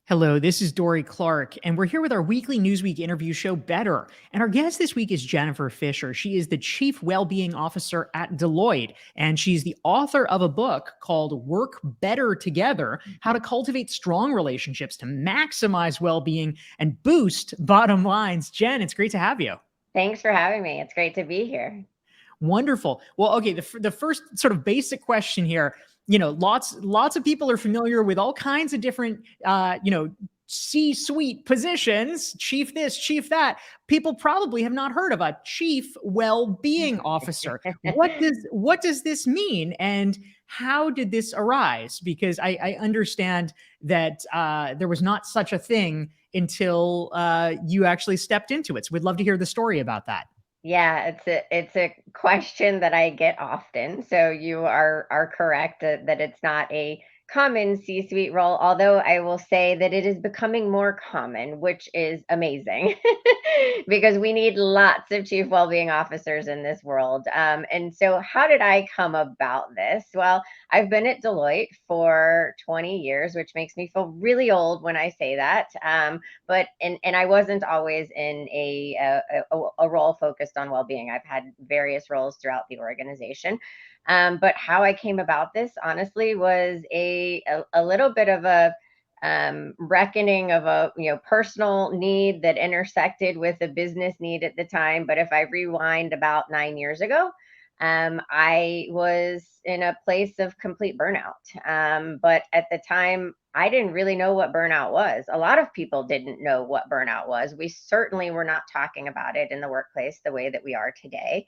Hello, this is Dory Clark, and we're here with our weekly Newsweek interview show, Better. And our guest this week is Jennifer Fisher. She is the Chief Wellbeing Officer at Deloitte, and she's the author of a book called Work Better Together: How to Cultivate Strong Relationships to Maximize Wellbeing and Boost Bottom Lines. Jen, it's great to have you. Thanks for having me. It's great to be here. Wonderful. Well, okay, the first sort of basic question here, lots of people are familiar with all kinds of different C-suite positions, chief this, chief that. People probably have not heard of a chief well-being officer. What does this mean, and how did this arise? Because I understand that there was not such a thing until you actually stepped into it. So we'd love to hear the story about that. Yeah, it's a question that I get often. So you are correct that it's not a common C-suite role, although I will say that it is becoming more common, which is amazing because we need lots of chief well-being officers in this world. And so how did I come about this? Well, I've been at Deloitte for 20 years, which makes me feel really old when I say that. But I wasn't always in a role focused on well-being. I've had various roles throughout the organization. But how I came about this, honestly, was a little bit of a reckoning of a personal need that intersected with a business need at the time. But if I rewind about 9 years ago, I was in a place of complete burnout. But at the time, I didn't really know what burnout was. A lot of people didn't know what burnout was. We certainly were not talking about it in the workplace the way that we are today,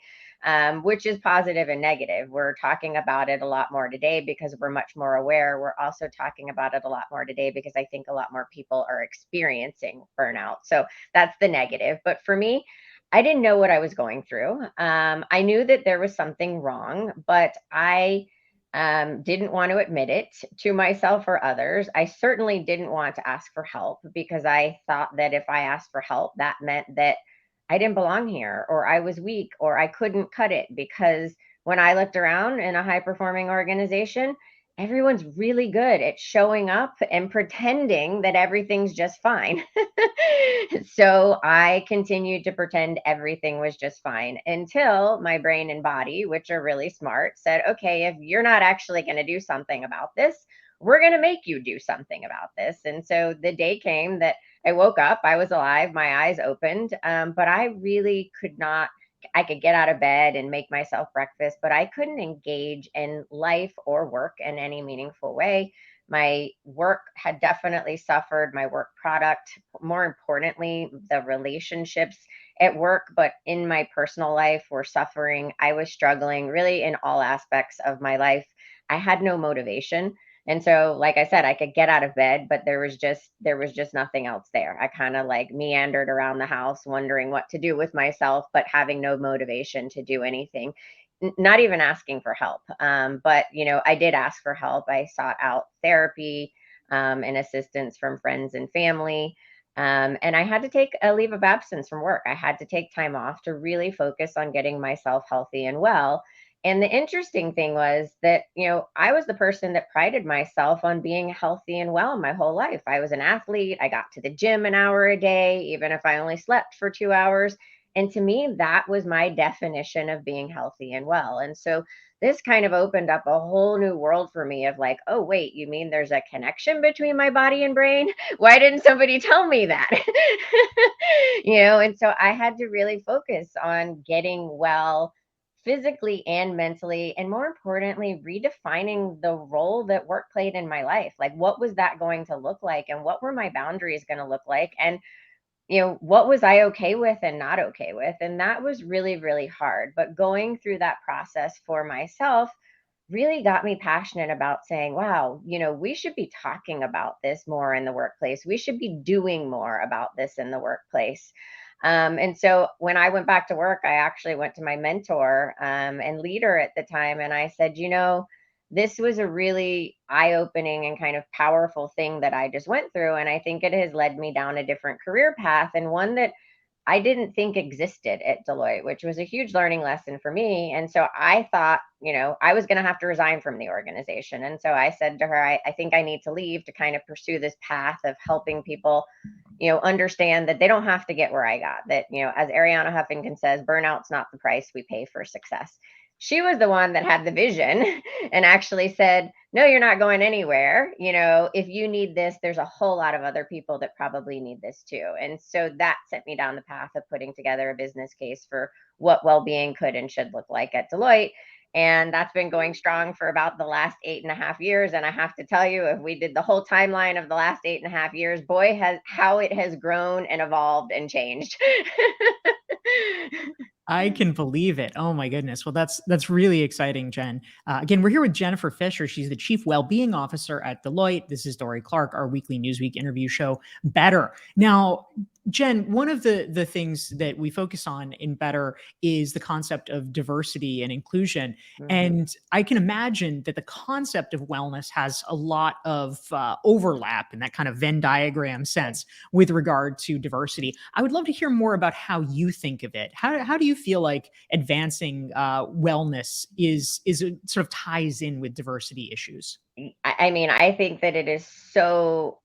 which is positive and negative. We're talking about it a lot more today because we're much more aware. We're also talking about it a lot more today because I think a lot more people are experiencing burnout. So that's the negative. But for me, I didn't know what I was going through. I knew that there was something wrong, but I didn't want to admit it to myself or others. I certainly didn't want to ask for help because I thought that if I asked for help, that meant that I didn't belong here or I was weak or I couldn't cut it. Because when I looked around in a high performing organization, everyone's really good at showing up and pretending that everything's just fine. So I continued to pretend everything was just fine until my brain and body, which are really smart, said, okay, if you're not actually going to do something about this, we're going to make you do something about this. And so the day came that I woke up, I was alive, my eyes opened, but I really could not. I could get out of bed and make myself breakfast, but I couldn't engage in life or work in any meaningful way. My work had definitely suffered, my work product, more importantly, the relationships at work, but in my personal life were suffering. I was struggling really in all aspects of my life. I had no motivation. And so, like I said, I could get out of bed, but there was just nothing else there. I kind of like meandered around the house, wondering what to do with myself, but having no motivation to do anything, not even asking for help. But I did ask for help. I sought out therapy and assistance from friends and family. And I had to take a leave of absence from work. I had to take time off to really focus on getting myself healthy and well. And the interesting thing was that, I was the person that prided myself on being healthy and well my whole life. I was an athlete. I got to the gym an hour a day, even if I only slept for 2 hours. And to me, that was my definition of being healthy and well. And so this kind of opened up a whole new world for me of like, oh, wait, you mean there's a connection between my body and brain? Why didn't somebody tell me that? And so I had to really focus on getting well physically and mentally, and more importantly, redefining the role that work played in my life. Like, what was that going to look like? And what were my boundaries going to look like? And what was I okay with and not okay with? And that was really, really hard. But going through that process for myself really got me passionate about saying, wow, we should be talking about this more in the workplace. We should be doing more about this in the workplace. And so when I went back to work, I actually went to my mentor and leader at the time. And I said, this was a really eye opening and kind of powerful thing that I just went through. And I think it has led me down a different career path, and one that I didn't think existed at Deloitte, which was a huge learning lesson for me. And so I thought, I was going to have to resign from the organization. And so I said to her, I think I need to leave to kind of pursue this path of helping people, understand that they don't have to get where I got, that, as Ariana Huffington says, burnout's not the price we pay for success. She was the one that had the vision and actually said, no, you're not going anywhere. If you need this, there's a whole lot of other people that probably need this too. And so that sent me down the path of putting together a business case for what well-being could and should look like at Deloitte. And that's been going strong for about the last 8.5 years. And I have to tell you, if we did the whole timeline of the last 8.5 years, boy, how it has grown and evolved and changed. I can believe it. Oh my goodness. Well, that's really exciting, Jen. Again, we're here with Jennifer Fisher. She's the Chief Wellbeing Officer at Deloitte. This is Dory Clark, our weekly Newsweek interview show, Better. Now, Jen, one of the things that we focus on in Better is the concept of diversity and inclusion. Mhm. And I can imagine that the concept of wellness has a lot of overlap in that kind of Venn diagram sense with regard to diversity. I would love to hear more about how you think of it. How do you feel like advancing wellness is sort of ties in with diversity issues? I mean, I think that it is so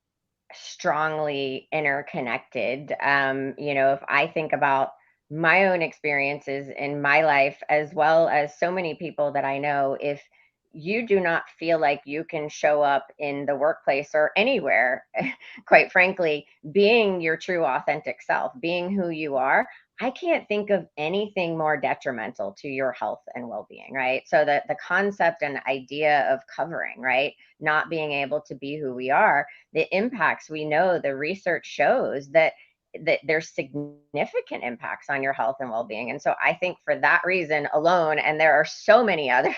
strongly interconnected. If I think about my own experiences in my life, as well as so many people that I know, if you do not feel like you can show up in the workplace or anywhere, quite frankly, being your true authentic self, being who you are, I can't think of anything more detrimental to your health and well-being, right? So the concept and idea of covering, right? Not being able to be who we are, the impacts, we know, the research shows that there's significant impacts on your health and well-being. And so I think for that reason alone, and there are so many others,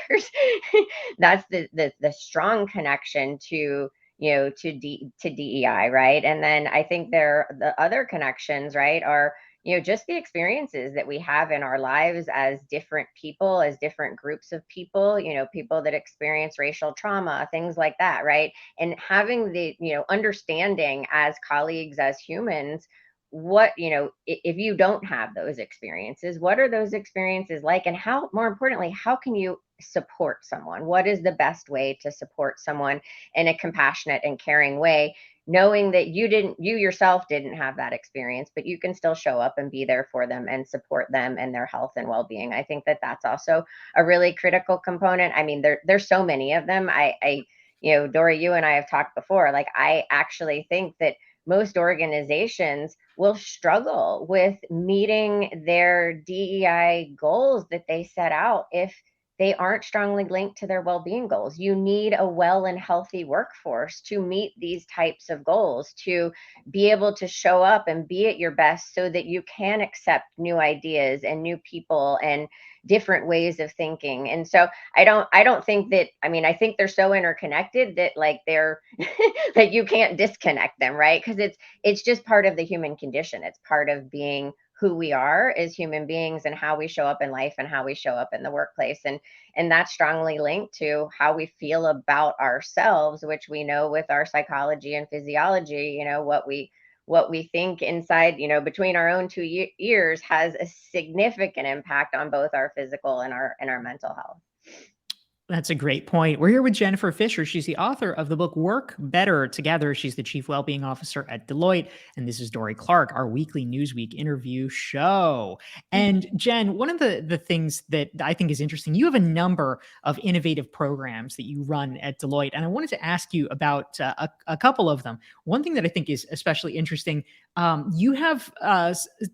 that's the strong connection to to DEI, right? And then I think the other connections, right, are just the experiences that we have in our lives as different people, as different groups of people, people that experience racial trauma, things like that, right? And having the understanding as colleagues, as humans, what if you don't have those experiences, what are those experiences like, and how, more importantly, how can you support someone? What is the best way to support someone in a compassionate and caring way, knowing that you yourself didn't have that experience, but you can still show up and be there for them and support them and their health and well-being. I think that that's also a really critical component. I mean, there's so many of them. Dory, you and I have talked before, like, I actually think that most organizations will struggle with meeting their DEI goals that they set out if they aren't strongly linked to their well-being goals. You need a well and healthy workforce to meet these types of goals, to be able to show up and be at your best so that you can accept new ideas and new people and different ways of thinking. And so I don't think that, I mean, I think they're so interconnected that, like, they're that you can't disconnect them, right? Because it's just part of the human condition. It's part of being who we are as human beings and how we show up in life and how we show up in the workplace. And that's strongly linked to how we feel about ourselves, which we know with our psychology and physiology, what we think inside, between our own two ears has a significant impact on both our physical and our mental health. That's a great point. We're here with Jennifer Fisher. She's the author of the book Work Better Together. She's the Chief Wellbeing Officer at Deloitte. And this is Dory Clark, our weekly Newsweek interview show. And Jen, one of the things that I think is interesting, you have a number of innovative programs that you run at Deloitte. And I wanted to ask you about a couple of them. One thing that I think is especially interesting, you have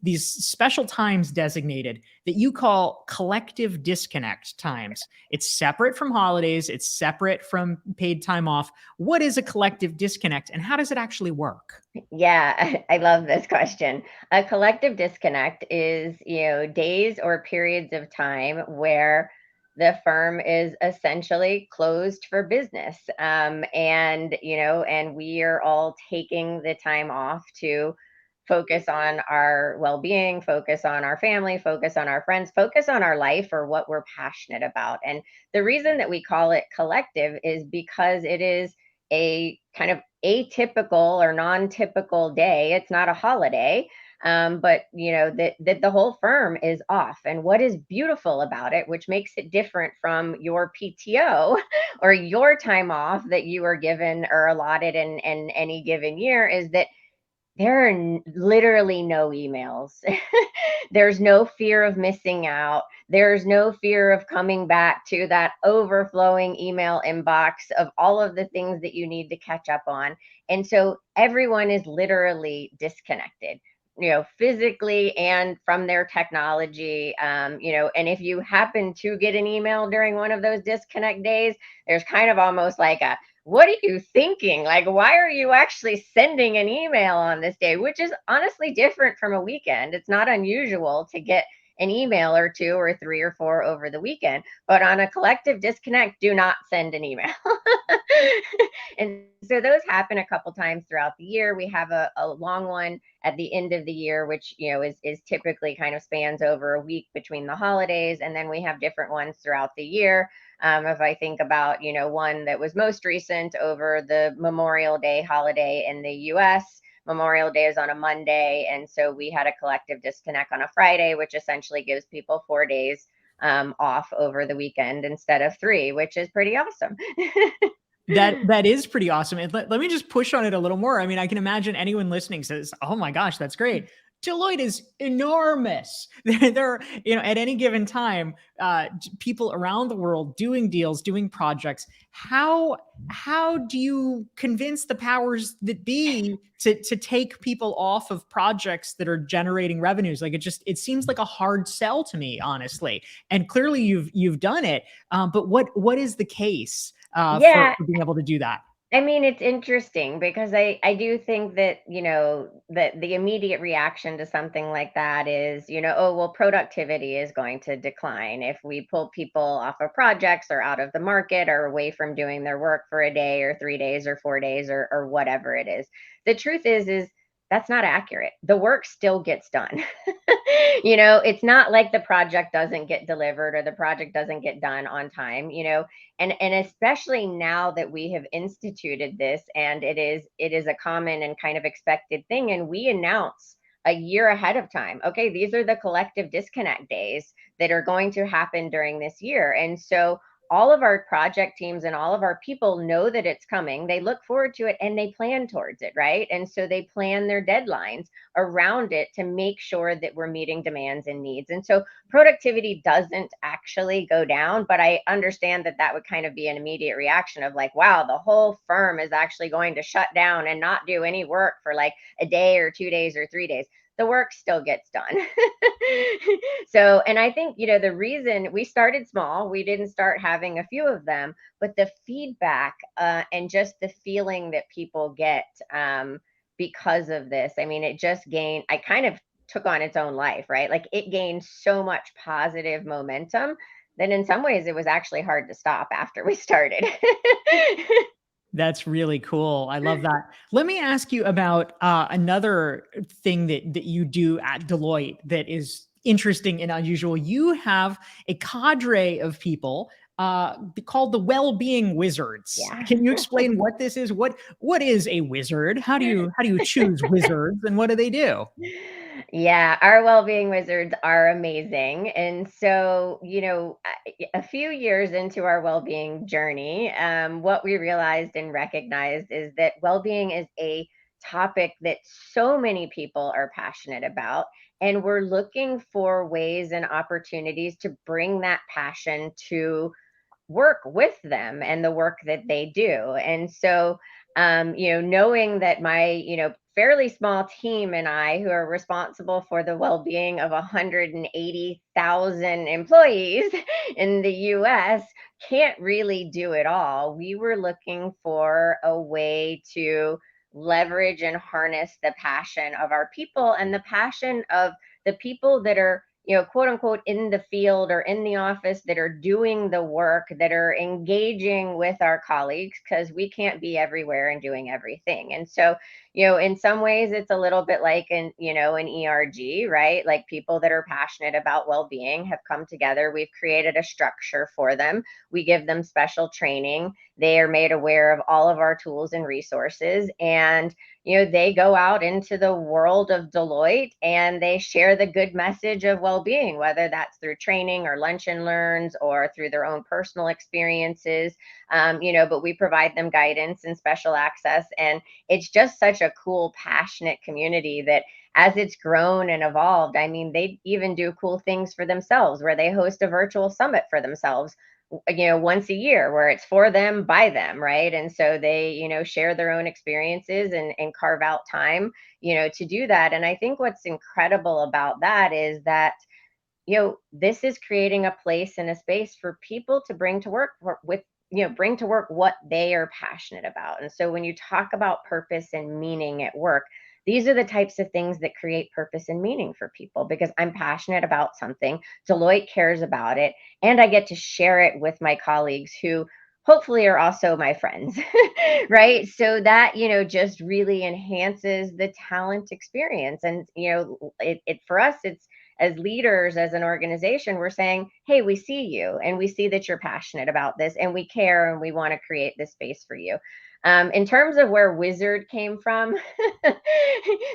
these special times designated that you call collective disconnect times. It's separate from holidays. It's separate from paid time off. What is a collective disconnect and how does it actually work? Yeah, I love this question. A collective disconnect is, days or periods of time where the firm is essentially closed for business. And we are all taking the time off to focus on our well-being, focus on our family, focus on our friends, focus on our life or what we're passionate about. And the reason that we call it collective is because it is a kind of atypical or non-typical day. It's not a holiday, but that the whole firm is off. And what is beautiful about it, which makes it different from your PTO or your time off that you are given or allotted in any given year, is that there are literally no emails. There's no fear of missing out. There's no fear of coming back to that overflowing email inbox of all of the things that you need to catch up on. And so everyone is literally disconnected, physically and from their technology. And if you happen to get an email during one of those disconnect days, there's kind of almost like a, what are you thinking? Like, why are you actually sending an email on this day? Which is honestly different from a weekend. It's not unusual to get an email or two or three or four over the weekend, but on a collective disconnect, do not send an email. And so those happen a couple times throughout the year. We have a long one at the end of the year, which is typically kind of spans over a week between the holidays, and then we have different ones throughout the year. If I think about, one that was most recent over the Memorial Day holiday in the US, Memorial Day is on a Monday. And so we had a collective disconnect on a Friday, which essentially gives people 4 days off over the weekend instead of 3, which is pretty awesome. That is pretty awesome. And let me just push on it a little more. I mean, I can imagine anyone listening says, "Oh my gosh, that's great." Deloitte is enormous. There are, at any given time, people around the world doing deals, doing projects. How do you convince the powers that be to take people off of projects that are generating revenues? Like, it seems like a hard sell to me, honestly. And clearly you've done it. But what is the case Yeah, for being able to do that? I mean, it's interesting because I do think that, that the immediate reaction to something like that is, oh, well, productivity is going to decline if we pull people off of projects or out of the market or away from doing their work for a day or 3 days or 4 days or whatever it is. The truth is that's not accurate. The work still gets done. It's not like the project doesn't get delivered or the project doesn't get done on time, and especially now that we have instituted this, and it is a common and kind of expected thing, and we announce a year ahead of time, okay, these are the collective disconnect days that are going to happen during this year. And so all of our project teams and all of our people know that it's coming, they look forward to it, and they plan towards it, right? And so they plan their deadlines around it to make sure that we're meeting demands and needs. And so productivity doesn't actually go down, but I understand that that would kind of be an immediate reaction of like, wow, the whole firm is actually going to shut down and not do any work for like a day or 2 days or 3 days. The work still gets done. So, and I think, the reason we started small, we didn't start having a few of them, but the feedback and just the feeling that people get because of this, I mean, it just gained, I kind of took on its own life, right? Like it gained so much positive momentum that in some ways it was actually hard to stop after we started. That's really cool. I love that. Let me ask you about another thing that you do at Deloitte that is interesting and unusual. You have a cadre of people called the Wellbeing Wizards. Yeah. Can you explain what this is? What is a wizard? How do you choose wizards, and what do they do? Yeah, our well-being wizards are amazing. And so, a few years into our well-being journey, what we realized and recognized is that well-being is a topic that so many people are passionate about. And we're looking for ways and opportunities to bring that passion to work with them and the work that they do. And so, knowing that my, fairly small team and I, who are responsible for the well being of 180,000 employees in the US, can't really do it all, we were looking for a way to leverage and harness the passion of our people and the passion of the people that are, quote unquote, in the field or in the office, that are doing the work, that are engaging with our colleagues, because we can't be everywhere and doing everything. And so, in some ways it's a little bit like an ERG, right? Like people that are passionate about well-being have come together. We've created a structure for them. We give them special training. They are made aware of all of our tools and resources. And they go out into the world of Deloitte and they share the good message of well-being, whether that's through training or lunch and learns or through their own personal experiences. But we provide them guidance and special access. And it's just such a cool, passionate community that as it's grown and evolved, I mean, they even do cool things for themselves where they host a virtual summit for themselves, once a year, where it's for them by them, right? And so they, share their own experiences and carve out time, to do that. And I think what's incredible about that is that this is creating a place and a space for people to bring to work with, bring to work what they are passionate about. And so when you talk about purpose and meaning at work, these are the types of things that create purpose and meaning for people, because I'm passionate about something, Deloitte cares about it, and I get to share it with my colleagues who hopefully are also my friends. Right? So that, just really enhances the talent experience. And it for us, it's, as leaders, as an organization, we're saying, hey, we see you and we see that you're passionate about this and we care and we want to create this space for you. In terms of where Wizard came from,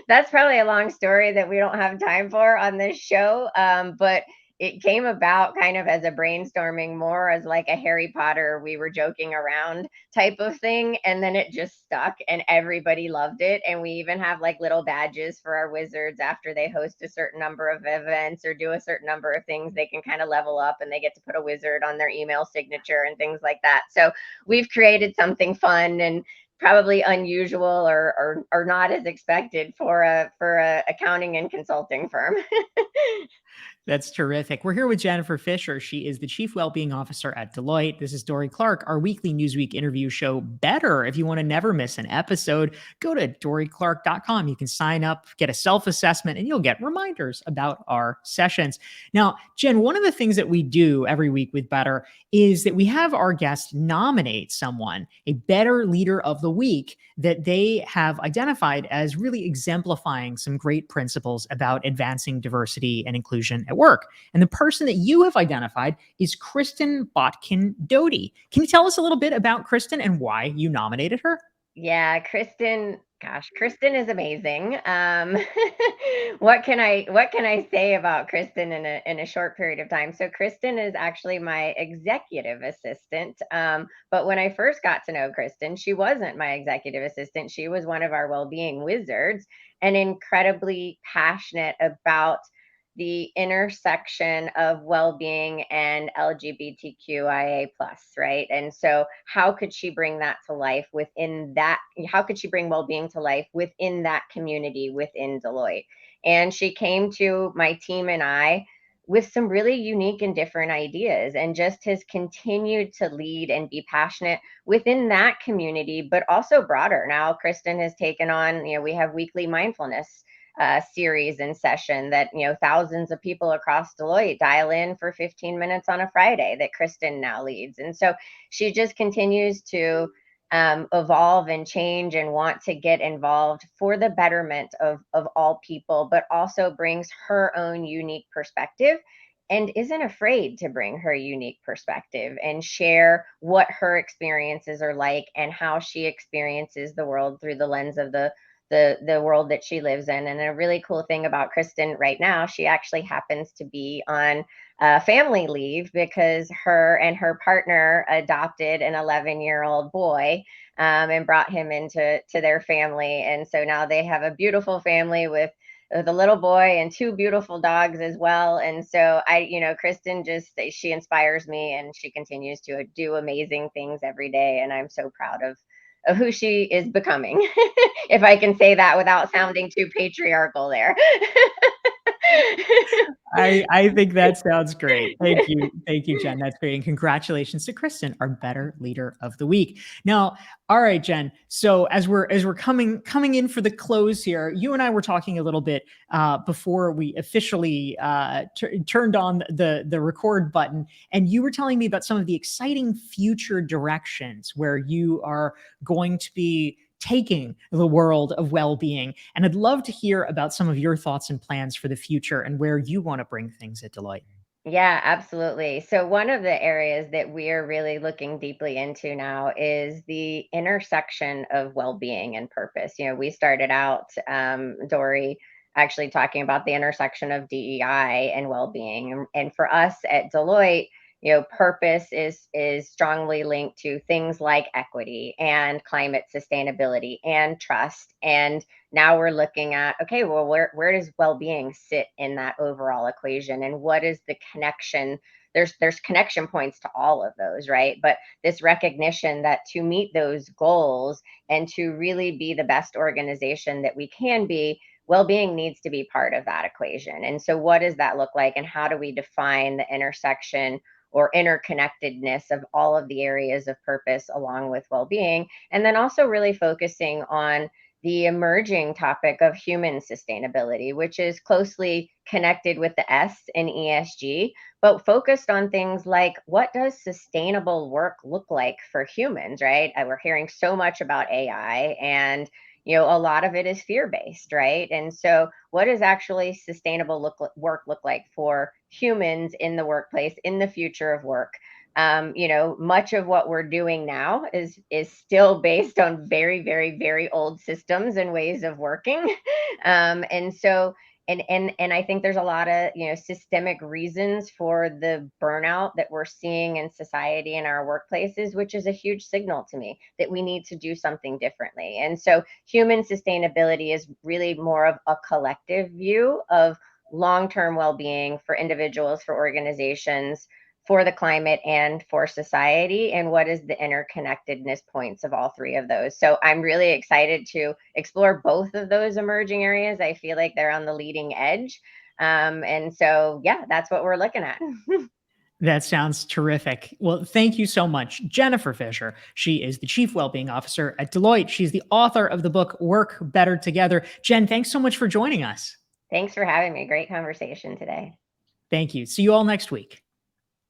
that's probably a long story that we don't have time for on this show. But it came about kind of as a brainstorming, more as like a Harry Potter, we were joking around type of thing. And then it just stuck and everybody loved it. And we even have like little badges for our wizards after they host a certain number of events or do a certain number of things. They can kind of level up and they get to put a wizard on their email signature and things like that. So we've created something fun and probably unusual or not as expected for a accounting and consulting firm. That's terrific. We're here with Jennifer Fisher. She is the Chief Wellbeing Officer at Deloitte. This is Dory Clark, our weekly Newsweek interview show, Better. If you want to never miss an episode, go to doryclark.com. You can sign up, get a self-assessment, and you'll get reminders about our sessions. Now, Jen, one of the things that we do every week with Better is that we have our guests nominate someone, a Better Leader of the Week, that they have identified as really exemplifying some great principles about advancing diversity and inclusion at work. And the person that you have identified is Kristen Botkin Doty. Can you tell us a little bit about Kristen and why you nominated her? Yeah, Kristen, gosh, Kristen is amazing. What can I say about Kristen in a short period of time? So Kristen is actually my executive assistant. But when I first got to know Kristen, she wasn't my executive assistant. She was one of our well-being wizards and incredibly passionate about the intersection of well-being and LGBTQIA plus, right? And so how could she bring that to life within that? How could she bring well-being to life within that community within Deloitte? And she came to my team and I with some really unique and different ideas, and just has continued to lead and be passionate within that community, but also broader. Now, Kristen has taken on, we have weekly mindfulness series and session that thousands of people across Deloitte dial in for 15 minutes on a Friday that Kristen now leads. And so she just continues to evolve and change and want to get involved for the betterment of all people, but also brings her own unique perspective and isn't afraid to bring her unique perspective and share what her experiences are like and how she experiences the world through the lens of the world that she lives in. And a really cool thing about Kristen right now, she actually happens to be on family leave because her and her partner adopted an 11-year-old boy, and brought him into their family. And so now they have a beautiful family with the little boy and two beautiful dogs as well. And so Kristen, just, she inspires me and she continues to do amazing things every day. And I'm so proud of who she is becoming, if I can say that without sounding too patriarchal there. I think that sounds great. Thank you. Thank you, Jen. That's great. And congratulations to Kristen, our Better Leader of the Week. Now, all right, Jen. So as we're coming in for the close here, you and I were talking a little bit before we officially turned on the record button, and you were telling me about some of the exciting future directions where you are going to be taking the world of well-being. And I'd love to hear about some of your thoughts and plans for the future and where you want to bring things at Deloitte. Yeah, absolutely. So, one of the areas that we are really looking deeply into now is the intersection of well being and purpose. We started out, Dory, actually talking about the intersection of DEI and well being. And for us at Deloitte, purpose is strongly linked to things like equity and climate sustainability and trust. And now we're looking at, okay, well, where does well-being sit in that overall equation, and what is the connection? There's connection points to all of those, right? But this recognition that to meet those goals and to really be the best organization that we can be, well-being needs to be part of that equation. And so what does that look like, and how do we define the intersection or interconnectedness of all of the areas of purpose along with well-being? And then also really focusing on the emerging topic of human sustainability, which is closely connected with the S in ESG, but focused on things like, what does sustainable work look like for humans, right? We're hearing so much about AI, and a lot of it is fear-based, right? And so what does actually sustainable work look like for humans in the workplace, in the future of work? Much of what we're doing now is still based on very, very, very old systems and ways of working. And so and I think there's a lot of systemic reasons for the burnout that we're seeing in society in our workplaces, which is a huge signal to me that we need to do something differently. And so human sustainability is really more of a collective view of long-term well-being for individuals, for organizations, for the climate, and for society, and what is the interconnectedness points of all three of those. So I'm really excited to explore both of those emerging areas. I feel like they're on the leading edge. And so, yeah, that's what we're looking at. That sounds terrific. Well, thank you so much, Jennifer Fisher. She is the Chief Wellbeing Officer at Deloitte. She's the author of the book Work Better Together. Jen, thanks so much for joining us. Thanks for having me. Great conversation today. Thank you. See you all next week.